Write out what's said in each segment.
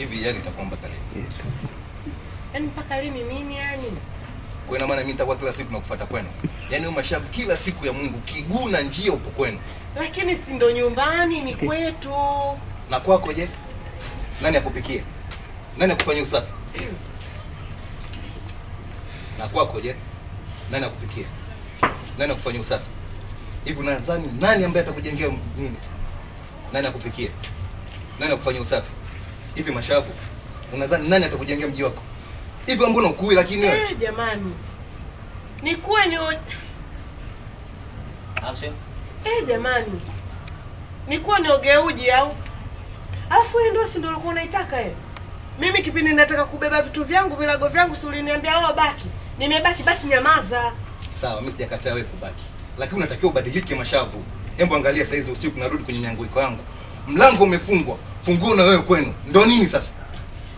Hivi yani itakuwa mpaka lini? Yaani mpaka lini nini yani? Kwa ina maana mimi nitakuwa kila siku nakufuata kwenu. Yaani wewe mashavu kila siku ya Mungu kiguna njia upo kwenu. Lakini si ndo nyumbani ni kwetu. Na kwako je? Nani akupikie? Nani akufanyia usafi? Na kwako je? Nani akupikie? Nani akufanyia usafi? Hivi unadhani nani ambaye atakujengea nini? Nani akupikie? Nani akufanyia usafi? Hivi mashavu, unadhani nani atakujengea mji wako? Hivi mbona ukui lakini wewe? Jamani. Nikuwe ni jamani. Nikuwa niogeuji au? Alafu wewe ndio si ndio ulikuwa unaitaka wewe? Mimi kipindi nataka kubeba vitu vyangu, vilago vyangu, si uliniambia wewe baki. Nimebaki basi nyamaza. Sawa, mimi sijakataa wewe kubaki. Lakini unatakiwa ubadilike mashavu. Hebu angalia saa hizi usiku narudi kwenye mihangaiko yangu. Mlango umefungwa. Funguo na wewe kwenu. Ndio nini sasa?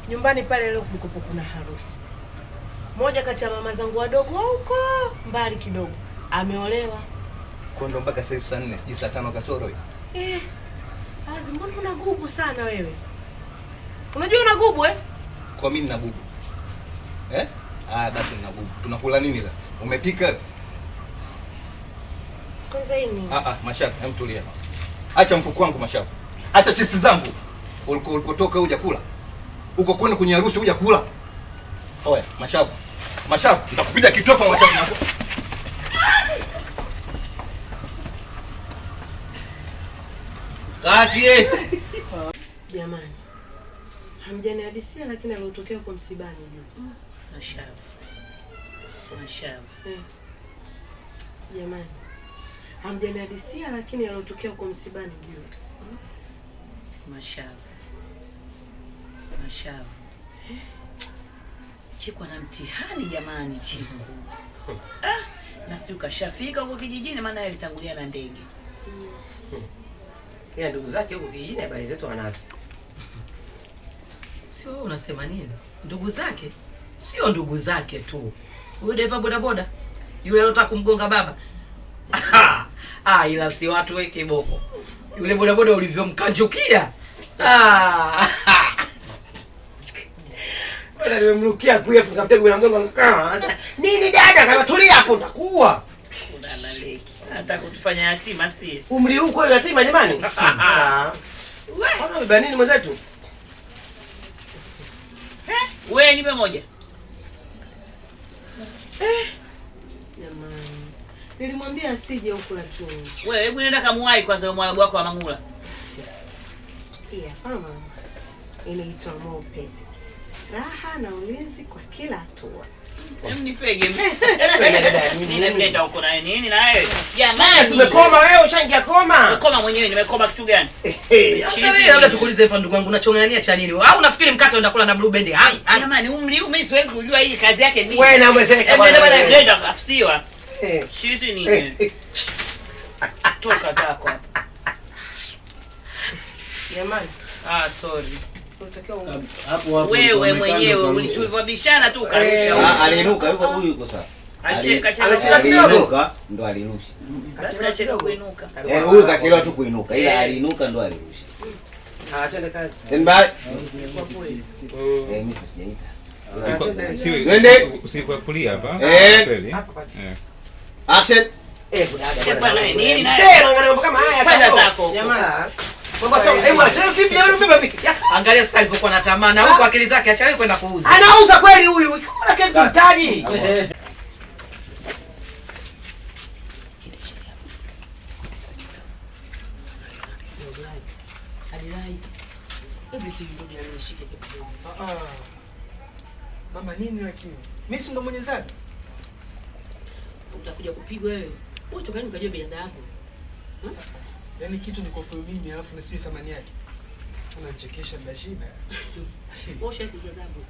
Nyumbani pale leo kulikuwa kuna harusi. Moja kati ya mama zangu wadogo huko mbali kidogo ameolewa. Kwa ndo mpaka saa 4, sijui saa 5 kasoro hiyo. Azi mbona unagubu sana wewe? Unajua unagubu Kwa mimi ninagubu. Basi ninagubu. Tunakula nini leo? Umepika? Kwanza nini? Mashavu, hem tulia. Acha mfuko wangu mashavu. Acha chips zangu. Ulikotoka huja kula. Uko kwenda kwenye harusi huja kula. Oya, mashavu. Mashavu, nitakupiga kitofa mashavu. Kati jamani. Hamjanihadisia lakini aliyotokea kwa msibani juu. Mashavu. Jamani. Hamjanihadisia lakini aliyotokea kwa msibani juu. Mashavu. Chiko na mtihani jamani Chiko. Na sisi ukashafika huko kijijini maana yeye alitangulia na ndege. Ya ndugu zake huko kijijini habari zetu wanazo. Sio wewe unasema nini? Ndugu zake? Sio ndugu zake tu. Huyo dereva bodaboda yule alotaka kumgonga baba. Ila si watu weke boko. Yule bodaboda ulivyomkanjukia. Bwana nimemrukia kuya funga kuna mgongo mkaa. Nini dada kama tulia hapo utakuwa. Kuna leki. Hata kutufanya yatima si. Umri huu kwa yatima jamani? Mbona beba nini mwenzetu? Wewe nipe moja. Jamani. Nilimwambia asije huko lakini. Wewe hebu nenda kamuwai kwanza mwalabu wako wa Mangula. Mama. Inaitwa mope. Raha na ulinzi kwa kila hatua. Nipege mimi. Nenda huko na nini na wewe? Jamani, tumekoma wewe ushaingia koma. Umekoma mwenyewe, nimekoma kitu gani? Sasa wewe labda tukuulize hapa ndugu yangu unachongania cha nini? Au unafikiri mkate unaenda kula na Blue Band? Jamani, umri huu mimi siwezi kujua hii kazi yake nini. Wewe na mwezeka bwana. Nenda kafsiwa. Shiti nini? Toka zako hapa. Jamani. Sorry. Wewe mwenyewe ulituvabishana tu karusha. Aliinuka huyu yuko sawa. Alichelewa kidogo ndo alirusha. Basi kachelewa kuinuka. Huyu kachelewa tu kuinuka ila aliinuka ndo alirusha. Twende kazi. Sembali. Mimi sijaita. Twende. Usikuakulia hapa. Kweli. Action. Bwana nini na mambo kama haya kwenda zako. Jamani. Angalia sasa alivyokuwa na tamaa na huko akili zake acha kwenda kuuza. Anauza kweli huyu. Kuna kitu mtaji. Mama nini lakini? Mimi si ndo mwenye zake. Utakuja kupigwa wewe. Wewe tokani ukajua biashara yako. Yaani kitu niko kwa mimi alafu nisijui thamani yake. Unachekesha bila shida. Osha kuuza zangu.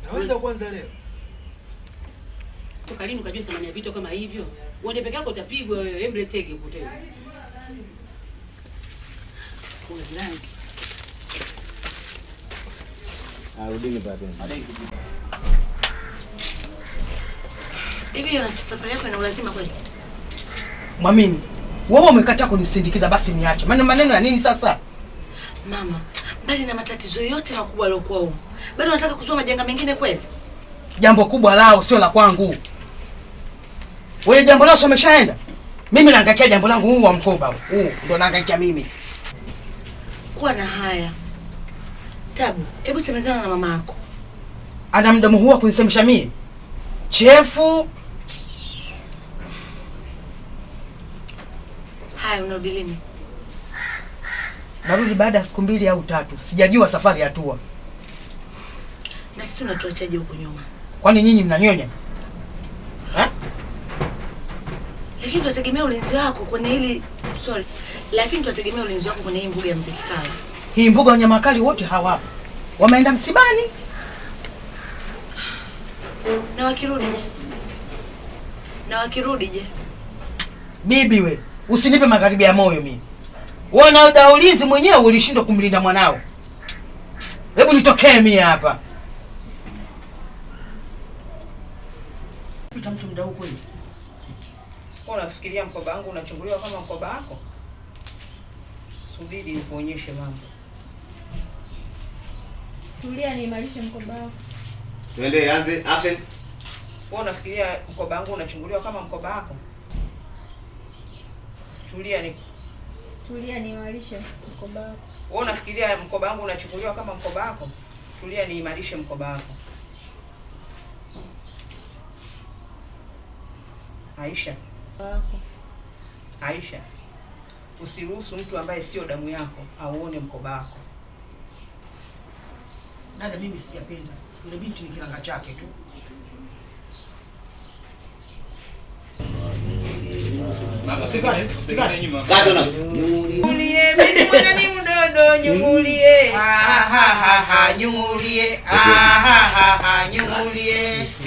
Naweza kwanza leo. Toka lini ukajua thamani ya vitu kama hivyo? Uende peke yako utapigwa wewe. Hebu letege upotee. Kuna jirani. Arudini baadaye. Hivi una safari yako ina lazima kweli? Mwamini. Wewe umekataa kunisindikiza basi niache. Maneno ya nini sasa? Mama, Bali na matatizo yote makubwa yaliokuwa huko, bado nataka kuzua majanga mengine kweli? Jambo kubwa lao sio la kwangu. Wewe jambo lao sio umeshaenda. Mimi naangaikia jambo langu huu wa mkoba huu. Ndio naangaikia mimi. Kuwa na haya. Tabu, hebu semezana na mama yako. Ana mdomo huu wa kunisemesha mimi. Chefu. Haya, unarudi lini? Narudi baada ya siku 2 au 3. Sijajua safari ya hatua. Na sisi tunatuachaje huko nyuma? Kwani nyinyi mnanyonya? Lakini tunategemea ulinzi wako kwenye hili Lakini tunategemea ulinzi wako kwenye hii mbuga ya Mzee Kikala. Hii mbuga wanyama wakali wote hawapo. Wameenda msibani. Na wakirudi je? Bibi we, usinipe magharibi ya moyo mimi. Wewe na ulinzi mwenyewe ulishindwa kumlinda mwanao. Hebu nitokee mimi hapa. Pita mtu mdau kweli. Unafikiria mkoba wangu unachunguliwa kama mkoba wako? Subiri nikuonyeshe mambo. Tulia niimarishe mkoba wako. Twende anze action. Wewe unafikiria mkoba wangu unachunguliwa kama mkoba wako? Tulia niimarishe mkoba wako. Wewe unafikiria mkoba wangu unachunguliwa kama mkoba wako? Tulia niimarishe mkoba wako. Aisha, usiruhusu mtu ambaye sio damu yako auone mkoba wako. Dada, mimi sijapenda. Yule binti ni kiranga chake tu. Kato na. Nyungulie, binti mwana ni mdodo, nyungulie. Nyungulie.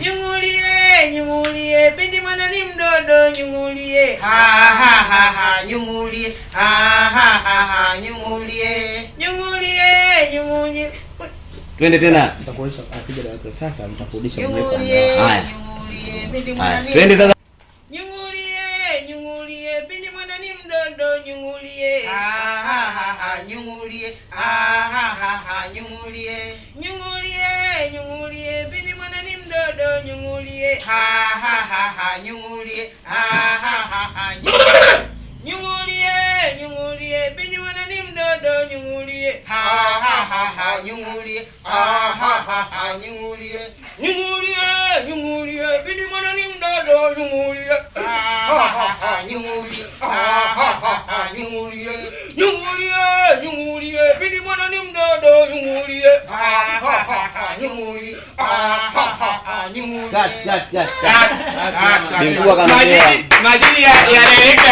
Nyungulie. Nyungulie, binti mwana ni mdodo, nyungulie. Nyungulie. Nyungulie. Twende tena. Nitakuonyesha akija darasa sasa nitakurudisha Haya. Binti mwana ni Twende sasa. Nyungulie, binti mwana ni mdodo, nyungulie. Nyungulie. Nyungulie, binti mwana ni mdodo, nyungulie. Nyungulie. Nyungulie, binti mwana ni mdodo, nyungulie. Nyungulie. Nyungulie, binti mwana ni mdodo, nyungulie. Nyungulie, binti mwana ni mdodo, nyungulie. Kat. Majini yanaeleka.